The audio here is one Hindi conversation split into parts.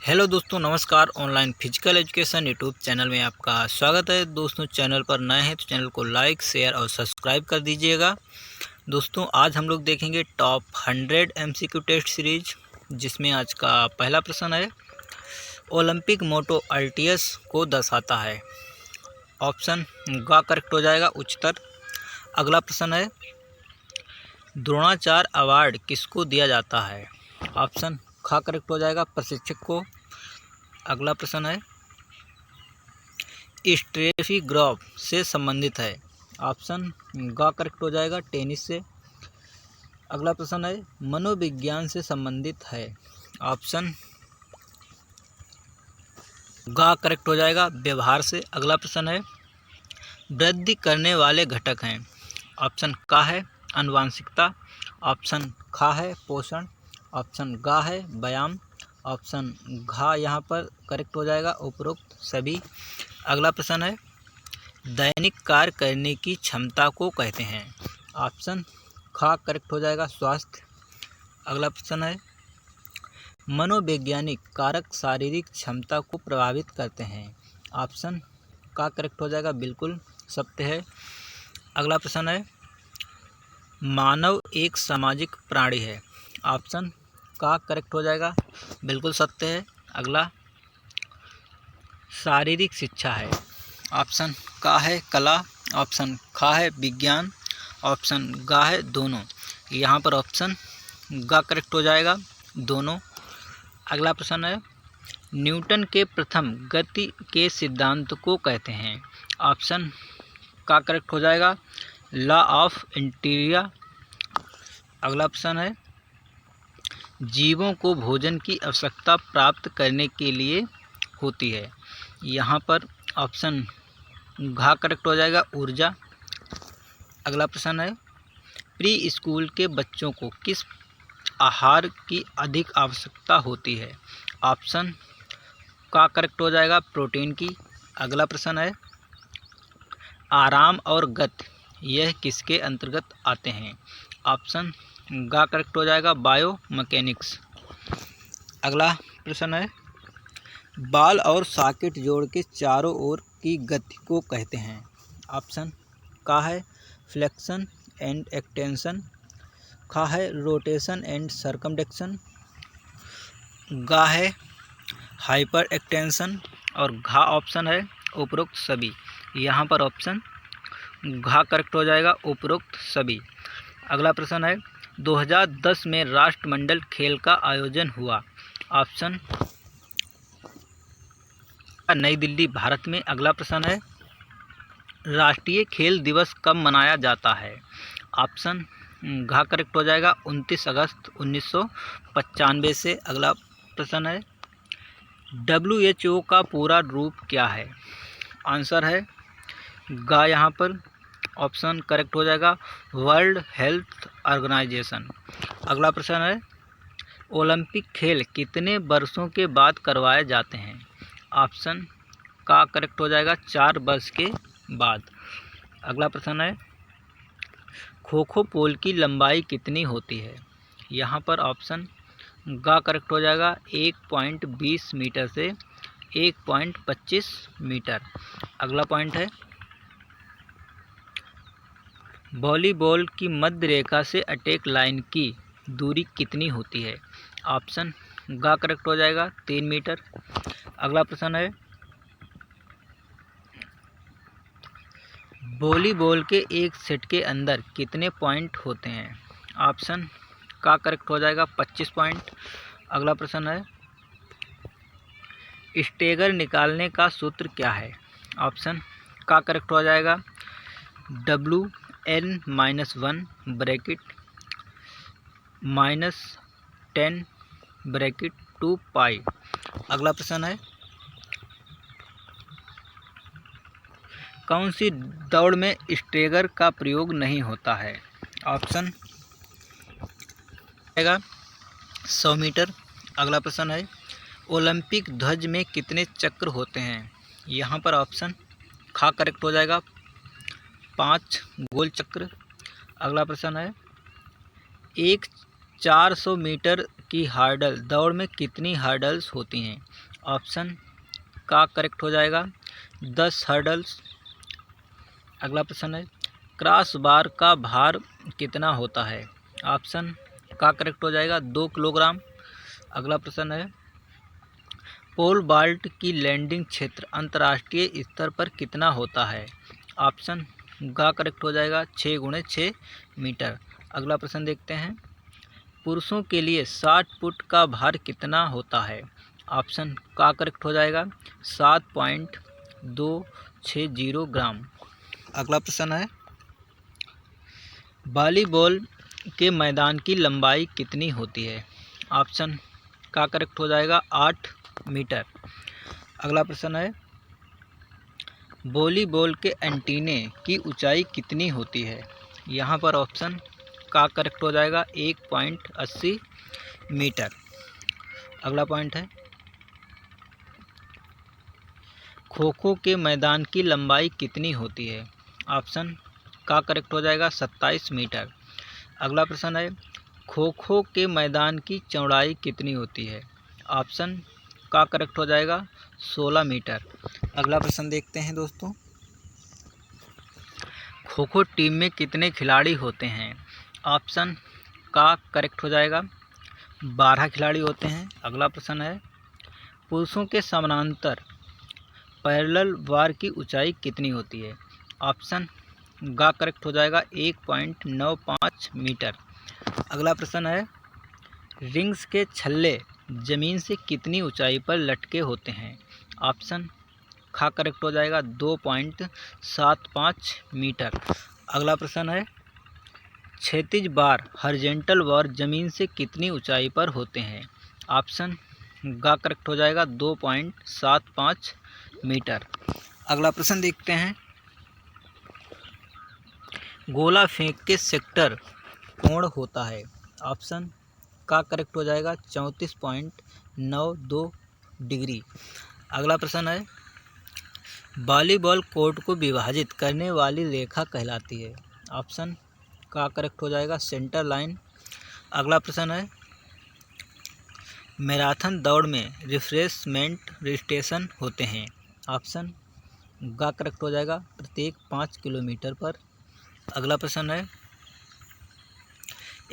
हेलो दोस्तों, नमस्कार। Online physical education YouTube channel में आपका स्वागत है। दोस्तों, चैनल पर नए हैं तो चैनल को लाइक, शेयर और सब्सक्राइब कर दीजिएगा। दोस्तों, आज हम लोग देखेंगे टॉप 100 एमसीक्यू टेस्ट सीरीज, जिसमें आज का पहला प्रश्न है, ओलंपिक मोटो अल्टियस को दर्शाता है। ऑप्शन ग करेक्ट हो जाएगा, उच्चतर। अगला प्रश्न है, द्रोणाचार्य अवार्ड किसको दिया जाता है। ऑप्शन ख करेक्ट हो जाएगा, प्रशिक्षक को। अगला प्रश्न है, स्ट्रेफी ग्राफ से संबंधित है। ऑप्शन ग करेक्ट हो जाएगा, टेनिस से। अगला प्रश्न है, मनोविज्ञान से संबंधित है। ऑप्शन ग करेक्ट हो जाएगा, व्यवहार से। अगला प्रश्न है, वृद्धि करने वाले घटक हैं। ऑप्शन क है आनुवांशिकता। ऑप्शन ख है पोषण। ऑप्शन ग है व्यायाम। ऑप्शन घ यहाँ पर करेक्ट हो जाएगा, उपरोक्त सभी। अगला प्रश्न है, दैनिक कार्य करने की क्षमता को कहते हैं। ऑप्शन ख करेक्ट हो जाएगा, स्वास्थ्य। अगला प्रश्न है, मनोवैज्ञानिक कारक शारीरिक क्षमता को प्रभावित करते हैं। ऑप्शन का करेक्ट हो जाएगा, बिल्कुल सत्य है। अगला प्रश्न है, मानव एक सामाजिक प्राणी है। ऑप्शन का करेक्ट हो जाएगा, बिल्कुल सत्य है। अगला, शारीरिक शिक्षा है। ऑप्शन का है कला। ऑप्शन ख है विज्ञान। ऑप्शन ग है दोनों। यहाँ पर ऑप्शन ग करेक्ट हो जाएगा, दोनों। अगला प्रश्न है, न्यूटन के प्रथम गति के सिद्धांत को कहते हैं। ऑप्शन का करेक्ट हो जाएगा, लॉ ऑफ इंटीरिया। अगला प्रश्न है, जीवों को भोजन की आवश्यकता प्राप्त करने के लिए होती है। यहाँ पर ऑप्शन घ करेक्ट हो जाएगा, ऊर्जा। अगला प्रश्न है, प्री स्कूल के बच्चों को किस आहार की अधिक आवश्यकता होती है। ऑप्शन का करेक्ट हो जाएगा, प्रोटीन की। अगला प्रश्न है, आराम और गति यह किसके अंतर्गत आते हैं। ऑप्शन ग करेक्ट हो जाएगा, बायो मैकेनिक्स। अगला प्रश्न है, बाल और सॉकेट जोड़ के चारों ओर की गति को कहते हैं। ऑप्शन का है फ्लेक्शन एंड एक्सटेंशन। ख है रोटेशन एंड सर्कमडक्शन। ग है हाइपर एक्सटेंशन। और घ ऑप्शन है उपरोक्त सभी। यहाँ पर ऑप्शन घ करेक्ट हो जाएगा, उपरोक्त सभी। अगला प्रश्न है, 2010 में राष्ट्रमंडल खेल का आयोजन हुआ। ऑप्शन नई दिल्ली, भारत में। अगला प्रश्न है, राष्ट्रीय खेल दिवस कब मनाया जाता है। ऑप्शन घ करेक्ट हो जाएगा, 29 अगस्त 1995 से। अगला प्रश्न है, WHO का पूरा रूप क्या है। आंसर है ग यहाँ पर। ऑप्शन करेक्ट हो जाएगा, वर्ल्ड हेल्थ ऑर्गेनाइजेशन। अगला प्रश्न है, ओलंपिक खेल कितने वर्षों के बाद करवाए जाते हैं। ऑप्शन का करेक्ट हो जाएगा, 4 वर्ष के बाद। अगला प्रश्न है, खो खो पोल की लंबाई कितनी होती है। यहाँ पर ऑप्शन ग करेक्ट हो जाएगा, 1.20 मीटर से 1.25 मीटर। अगला पॉइंट है, वॉलीबॉल की मध्य रेखा से अटैक लाइन की दूरी कितनी होती है। ऑप्शन ग करेक्ट हो जाएगा, 3 मीटर। अगला प्रश्न है, वॉलीबॉल के एक सेट के अंदर कितने पॉइंट होते हैं। ऑप्शन का करेक्ट हो जाएगा, 25 पॉइंट। अगला प्रश्न है, स्टेगर निकालने का सूत्र क्या है। ऑप्शन का करेक्ट हो जाएगा, WN-1 ब्रैकेट -10 ब्रैकेट 2 पाई। अगला प्रश्न है, कौन सी दौड़ में स्टेगर का प्रयोग नहीं होता है। ऑप्शन आएगा 100 मीटर। अगला प्रश्न है, ओलंपिक ध्वज में कितने चक्र होते हैं। यहाँ पर ऑप्शन ख करेक्ट हो जाएगा, 5 गोल चक्र। अगला प्रश्न है, एक 400 मीटर की हार्डल, दौड़ में कितनी हार्डल्स होती हैं? ऑप्शन का करेक्ट हो जाएगा 10 हर्डल्स। अगला प्रश्न है क्रॉस बार का भार कितना होता है? ऑप्शन का करेक्ट हो जाएगा 2 किलोग्राम। अगला प्रश्न है पोल वाल्ट की लैंडिंग क्षेत्र अंतर्राष्ट्रीय स्तर पर कितना होता है? ऑप्शन का करेक्ट हो जाएगा 6x6 मीटर। अगला प्रश्न देखते हैं पुरुषों के लिए 60 फुट का भार कितना होता है? ऑप्शन का करेक्ट हो जाएगा 7.260 ग्राम। अगला प्रश्न है वॉलीबॉल के मैदान की लंबाई कितनी होती है? ऑप्शन का करेक्ट हो जाएगा 8 मीटर। अगला प्रश्न है वॉलीबॉल के एंटीने की ऊंचाई कितनी होती है? यहाँ पर ऑप्शन का करेक्ट हो जाएगा 1.80 मीटर। अगला पॉइंट है खो खो के मैदान की लंबाई कितनी होती है? ऑप्शन का करेक्ट हो जाएगा 27 मीटर। अगला प्रश्न है खो खो के मैदान की चौड़ाई कितनी होती है? ऑप्शन का करेक्ट हो जाएगा 16 मीटर। अगला प्रश्न देखते हैं दोस्तों खो खो टीम में कितने खिलाड़ी होते हैं? ऑप्शन का करेक्ट हो जाएगा 12 खिलाड़ी होते हैं। अगला प्रश्न है पुरुषों के समानांतर पैरेलल बार की ऊंचाई कितनी होती है? ऑप्शन का करेक्ट हो जाएगा 1.95 मीटर। अगला प्रश्न है रिंग्स के छल्ले जमीन से कितनी ऊंचाई पर लटके होते हैं? ऑप्शन का करेक्ट हो जाएगा 2.75 मीटर। अगला प्रश्न है क्षैतिज बार हॉरिजॉन्टल बार जमीन से कितनी ऊंचाई पर होते हैं? ऑप्शन का करेक्ट हो जाएगा 2.75 मीटर। अगला प्रश्न देखते हैं गोला फेंक के सेक्टर कोण होता है? ऑप्शन का करेक्ट हो जाएगा 34.92 डिग्री। अगला प्रश्न है वॉलीबॉल कोर्ट को विभाजित करने वाली रेखा कहलाती है? ऑप्शन का करेक्ट हो जाएगा सेंटर लाइन। अगला प्रश्न है मैराथन दौड़ में रिफ्रेशमेंट रजिस्ट्रेशन होते हैं? ऑप्शन का करेक्ट हो जाएगा प्रत्येक 5 किलोमीटर पर। अगला प्रश्न है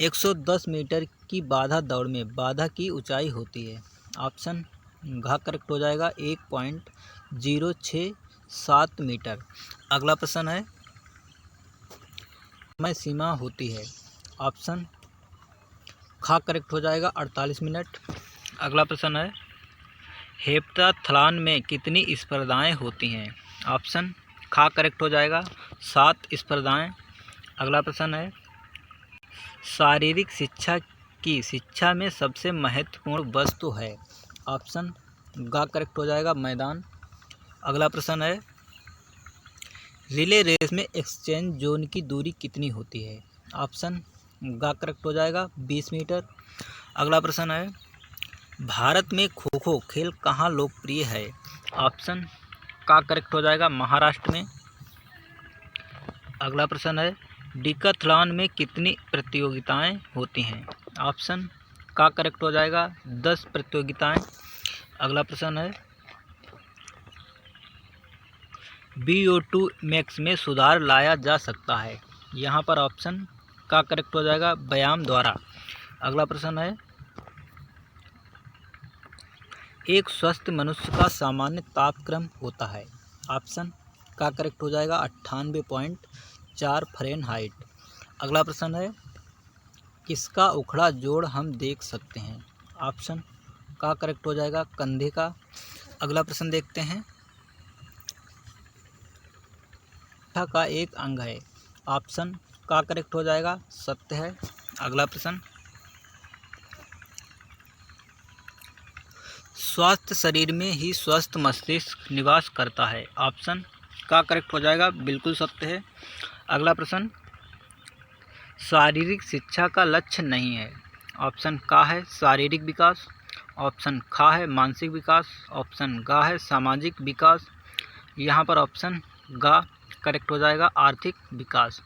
110 मीटर की बाधा दौड़ में बाधा की ऊंचाई होती है? ऑप्शन घा करेक्ट हो जाएगा 1.067 मीटर। अगला प्रश्न है समय सीमा होती है? ऑप्शन खा करेक्ट हो जाएगा 48 मिनट। अगला प्रश्न है हेप्टाथलॉन में कितनी स्पर्धाएं होती हैं? ऑप्शन खा करेक्ट हो जाएगा 7 स्पर्धाएं। अगला प्रश्न है शारीरिक शिक्षा की शिक्षा में सबसे महत्वपूर्ण वस्तु है? ऑप्शन गा करेक्ट हो जाएगा मैदान। अगला प्रश्न है रिले रेस में एक्सचेंज जोन की दूरी कितनी होती है? ऑप्शन गा करेक्ट हो जाएगा 20 मीटर। अगला प्रश्न है भारत में खो खो खेल कहाँ लोकप्रिय है? ऑप्शन का करेक्ट हो जाएगा महाराष्ट्र में। अगला प्रश्न है डिकाथलॉन में कितनी प्रतियोगिताएं होती हैं? ऑप्शन का करेक्ट हो जाएगा 10 प्रतियोगिताएं। अगला प्रश्न है VO2 मैक्स में सुधार लाया जा सकता है? यहाँ पर ऑप्शन का करेक्ट हो जाएगा व्यायाम द्वारा। अगला प्रश्न है एक स्वस्थ मनुष्य का सामान्य तापक्रम होता है? ऑप्शन का करेक्ट हो जाएगा 98.4 फ़ारेनहाइट। अगला प्रश्न है किसका उखड़ा जोड़ हम देख सकते हैं? ऑप्शन का करेक्ट हो जाएगा कंधे का। अगला प्रश्न देखते हैं का एक अंग है? ऑप्शन का करेक्ट हो जाएगा सत्य है। अगला प्रश्न स्वस्थ शरीर में ही स्वस्थ मस्तिष्क निवास करता है? ऑप्शन का करेक्ट हो जाएगा बिल्कुल सत्य है। अगला प्रश्न शारीरिक शिक्षा का लक्ष्य नहीं है? ऑप्शन का है शारीरिक विकास। ऑप्शन खा है मानसिक विकास। ऑप्शन गा है सामाजिक विकास। यहाँ पर ऑप्शन गा करेक्ट हो जाएगा आर्थिक विकास।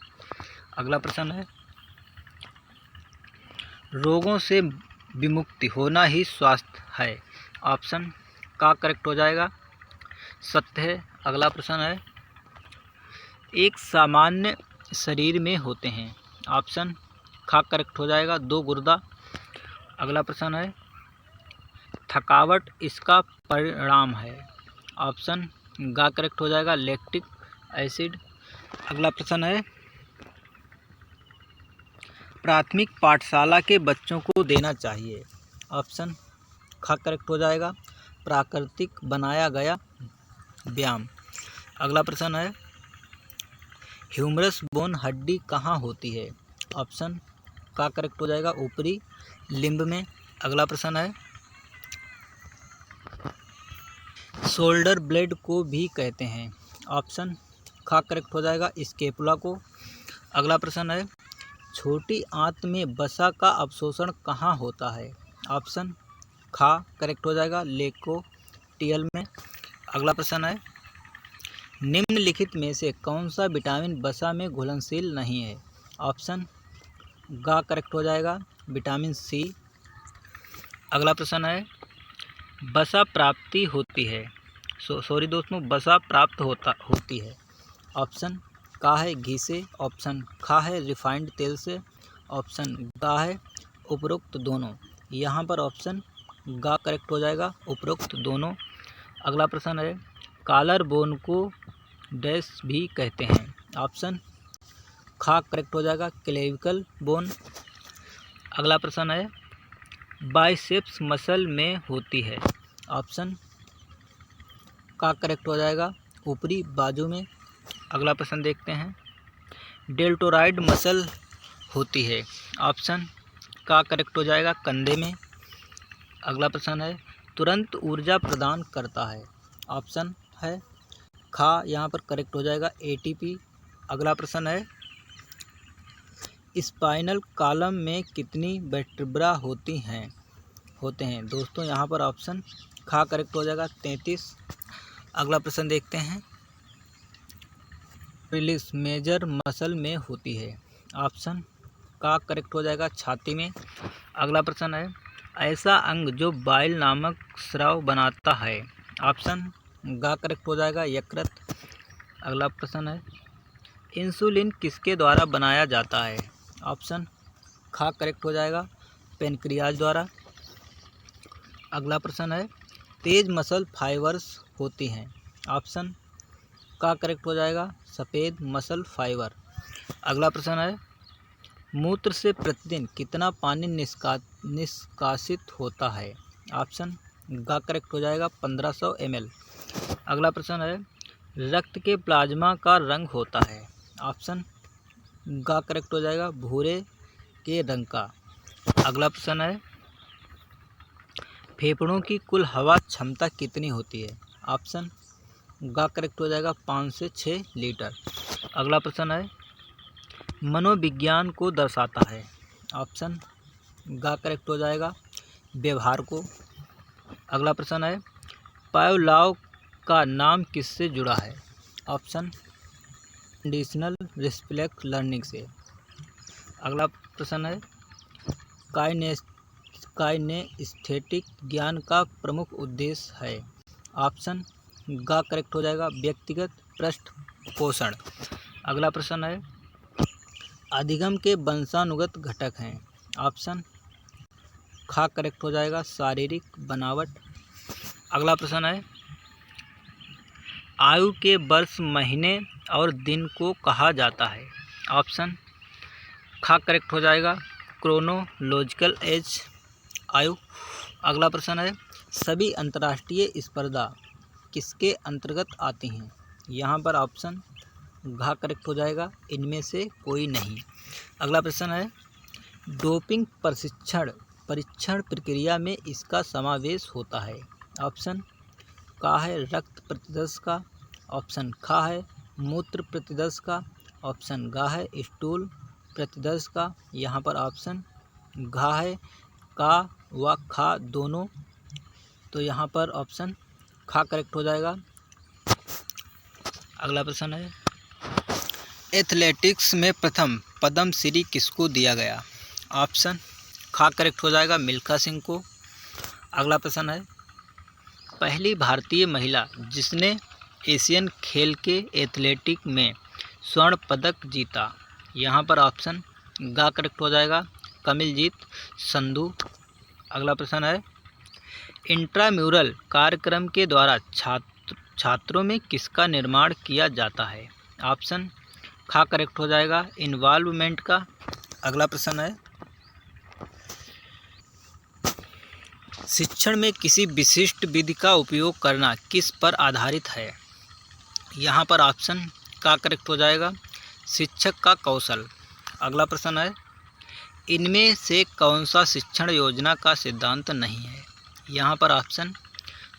अगला प्रश्न है रोगों से विमुक्ति होना ही स्वास्थ्य है। ऑप्शन का करेक्ट हो जाएगा सत्य है। अगला प्रश्न है एक सामान्य शरीर में होते हैं। ऑप्शन खा करेक्ट हो जाएगा 2 गुर्दा। अगला प्रश्न है थकावट इसका परिणाम है। ऑप्शन गा करेक्ट हो जाएगा लैक्टिक एसिड। अगला प्रश्न है प्राथमिक पाठशाला के बच्चों को देना चाहिए। ऑप्शन खा करेक्ट हो जाएगा प्राकृतिक बनाया गया व्यायाम। अगला प्रश्न है ह्यूमरस बोन हड्डी कहाँ होती है। ऑप्शन का करेक्ट हो जाएगा ऊपरी लिम्ब में। अगला प्रश्न है शोल्डर ब्लेड को भी कहते हैं। ऑप्शन खा करेक्ट हो जाएगा स्केपुला को। अगला प्रश्न है छोटी आंत में वसा का अवशोषण कहाँ होता है। ऑप्शन खा करेक्ट हो जाएगा लेकोटियल में। अगला प्रश्न है निम्नलिखित में से कौन सा विटामिन वसा में घुलनशील नहीं है। ऑप्शन गा करेक्ट हो जाएगा विटामिन सी। अगला प्रश्न है वसा प्राप्ति होती है सॉरी दोस्तों वसा प्राप्त होती है। ऑप्शन का है घी से। ऑप्शन खा है रिफाइंड तेल से। ऑप्शन गा है उपरोक्त दोनों। यहाँ पर ऑप्शन गा करेक्ट हो जाएगा उपरोक्त दोनों। अगला प्रश्न है कॉलर बोन को डैश भी कहते हैं। ऑप्शन खा करेक्ट हो जाएगा क्लेविकल बोन। अगला प्रश्न है बाइसेप्स मसल में होती है। ऑप्शन का करेक्ट हो जाएगा ऊपरी बाजू में। अगला प्रश्न देखते हैं डेल्टोराइड मसल होती है। ऑप्शन का करेक्ट हो जाएगा कंधे में। अगला प्रश्न है तुरंत ऊर्जा प्रदान करता है। ऑप्शन है खा यहाँ पर करेक्ट हो जाएगा एटीपी। अगला प्रश्न है स्पाइनल कॉलम में कितनी वर्टेब्रा होते हैं दोस्तों। यहाँ पर ऑप्शन खा करेक्ट हो जाएगा 33। अगला प्रश्न देखते हैं रिलीज मेजर मसल में होती है। ऑप्शन का करेक्ट हो जाएगा छाती में। अगला प्रश्न है ऐसा अंग जो बाइल नामक स्राव बनाता है। ऑप्शन गा करेक्ट हो जाएगा यकृत। अगला प्रश्न है इंसुलिन किसके द्वारा बनाया जाता है। ऑप्शन खा करेक्ट हो जाएगा पेनक्रियाज द्वारा। अगला प्रश्न है तेज मसल फाइबर्स होती हैं। ऑप्शन का करेक्ट हो जाएगा सफ़ेद मसल फाइबर। अगला प्रश्न है मूत्र से प्रतिदिन कितना पानी निष्कासित होता है। ऑप्शन गा करेक्ट हो जाएगा 1500 ml। अगला प्रश्न है रक्त के प्लाज्मा का रंग होता है। ऑप्शन गा करेक्ट हो जाएगा भूरे के रंग का। अगला प्रश्न है फेफड़ों की कुल हवा क्षमता कितनी होती है। ऑप्शन गा करेक्ट हो जाएगा 5 से 6 लीटर। अगला प्रश्न है मनोविज्ञान को दर्शाता है। ऑप्शन गा करेक्ट हो जाएगा व्यवहार को। अगला प्रश्न है पावलोव का नाम किससे जुड़ा है। ऑप्शन कंडीशनल रिफ्लेक्स लर्निंग से। अगला प्रश्न है काइनेस्थेटिक ज्ञान का प्रमुख उद्देश्य है। ऑप्शन गा करेक्ट हो जाएगा व्यक्तिगत पृष्ठपोषण। अगला प्रश्न है अधिगम के वंशानुगत घटक हैं। ऑप्शन खा करेक्ट हो जाएगा शारीरिक बनावट। अगला प्रश्न है आयु के वर्ष महीने और दिन को कहा जाता है। ऑप्शन खा करेक्ट हो जाएगा क्रोनोलॉजिकल एज आयु। अगला प्रश्न है सभी अंतर्राष्ट्रीय स्पर्धा किसके अंतर्गत आती हैं। यहाँ पर ऑप्शन घा करेक्ट हो जाएगा इनमें से कोई नहीं। अगला प्रश्न है डोपिंग परीक्षण प्रक्रिया में इसका समावेश होता है। ऑप्शन का है रक्त प्रतिदर्श का। ऑप्शन खा है मूत्र प्रतिदर्श का। ऑप्शन गा है स्टूल प्रतिदर्श का। यहाँ पर ऑप्शन घा है का व खा दोनों। तो यहाँ पर ऑप्शन खा करेक्ट हो जाएगा। अगला प्रश्न है एथलेटिक्स में प्रथम पद्म श्री किसको दिया गया। ऑप्शन खा करेक्ट हो जाएगा मिल्खा सिंह को। अगला प्रश्न है, पहली भारतीय महिला जिसने एशियन खेल के एथलेटिक में स्वर्ण पदक जीता। यहाँ पर ऑप्शन गा करेक्ट हो जाएगा कमलजीत संधू। अगला प्रश्न है, इंट्राम्यूरल कार्यक्रम के द्वारा छात्रों में किसका निर्माण किया जाता है। ऑप्शन खा करेक्ट हो जाएगा इन्वॉल्वमेंट का। अगला प्रश्न है, शिक्षण में किसी विशिष्ट विधि का उपयोग करना किस पर आधारित है। यहाँ पर ऑप्शन का करेक्ट हो जाएगा शिक्षक का कौशल। अगला प्रश्न है, इनमें से कौन सा शिक्षण योजना का सिद्धांत नहीं है। यहाँ पर ऑप्शन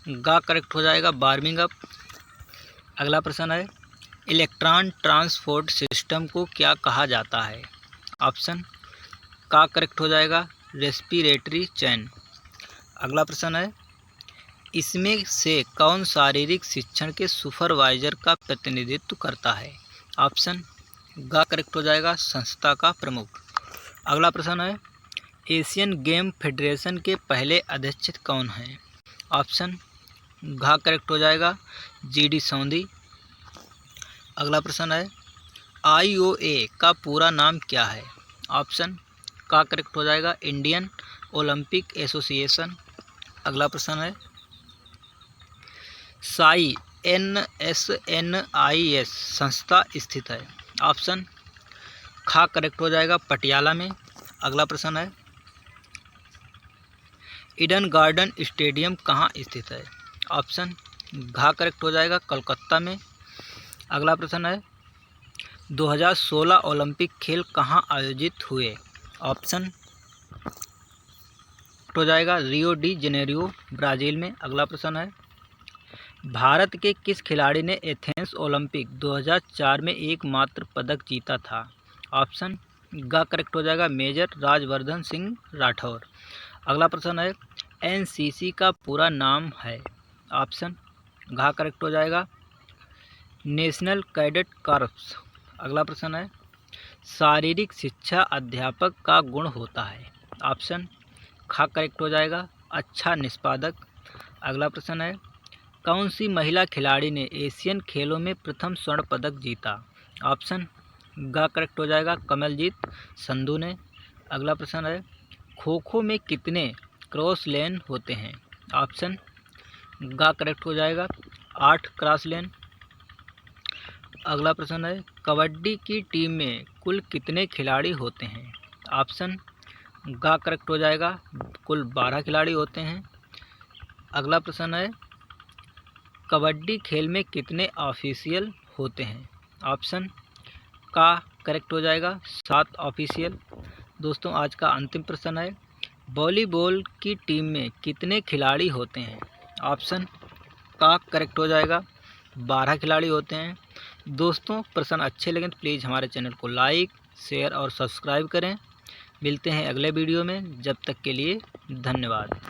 गा करेक्ट हो जाएगा वार्मिंग अप। अगला प्रश्न है, इलेक्ट्रॉन ट्रांसपोर्ट सिस्टम को क्या कहा जाता है। ऑप्शन का करेक्ट हो जाएगा रेस्पिरेटरी चेन। अगला प्रश्न है, इसमें से कौन शारीरिक शिक्षण के सुपरवाइजर का प्रतिनिधित्व करता है। ऑप्शन गा करेक्ट हो जाएगा संस्था का प्रमुख। अगला प्रश्न है, एशियन गेम फेडरेशन के पहले अध्यक्ष कौन हैं। ऑप्शन घा करेक्ट हो जाएगा जीडी सोंधी। अगला प्रश्न है, IOA का पूरा नाम क्या है। ऑप्शन का करेक्ट हो जाएगा इंडियन ओलंपिक एसोसिएशन। अगला प्रश्न है, साई NSNIS संस्था स्थित है। ऑप्शन खा करेक्ट हो जाएगा पटियाला में। अगला प्रश्न है, ईडन गार्डन स्टेडियम कहाँ स्थित है। ऑप्शन घा करेक्ट हो जाएगा कोलकाता में। अगला प्रश्न है, 2016 ओलंपिक खेल कहाँ आयोजित हुए। ऑप्शन हो जाएगा रियो डी जेनेरियो ब्राज़ील में। अगला प्रश्न है, भारत के किस खिलाड़ी ने एथेंस ओलंपिक 2004 में एकमात्र पदक जीता था। ऑप्शन गा करेक्ट हो जाएगा मेजर राजवर्धन सिंह राठौर। अगला प्रश्न है, NCC का पूरा नाम है। ऑप्शन घा करेक्ट हो जाएगा नेशनल कैडेट कॉर्प्स। अगला प्रश्न है, शारीरिक शिक्षा अध्यापक का गुण होता है। ऑप्शन खा करेक्ट हो जाएगा अच्छा निष्पादक। अगला प्रश्न है, कौन सी महिला खिलाड़ी ने एशियन खेलों में प्रथम स्वर्ण पदक जीता। ऑप्शन गा करेक्ट हो जाएगा कमलजीत संधू ने। अगला प्रश्न है, खो खो में कितने क्रॉस लेन होते हैं। ऑप्शन गा करेक्ट हो जाएगा 8 क्रॉस लेन। अगला प्रश्न है, कबड्डी की टीम में कुल कितने खिलाड़ी होते हैं। ऑप्शन गा करेक्ट हो जाएगा कुल 12 खिलाड़ी होते हैं। अगला प्रश्न है, कबड्डी खेल में कितने ऑफिशियल होते हैं। ऑप्शन का करेक्ट हो जाएगा 7 ऑफिशियल। दोस्तों आज का अंतिम प्रश्न है, वॉलीबॉल की टीम में कितने खिलाड़ी होते हैं। ऑप्शन का करेक्ट हो जाएगा 12 खिलाड़ी होते हैं। दोस्तों प्रश्न अच्छे लगें तो प्लीज़ हमारे चैनल को लाइक शेयर और सब्सक्राइब करें। मिलते हैं अगले वीडियो में, जब तक के लिए धन्यवाद।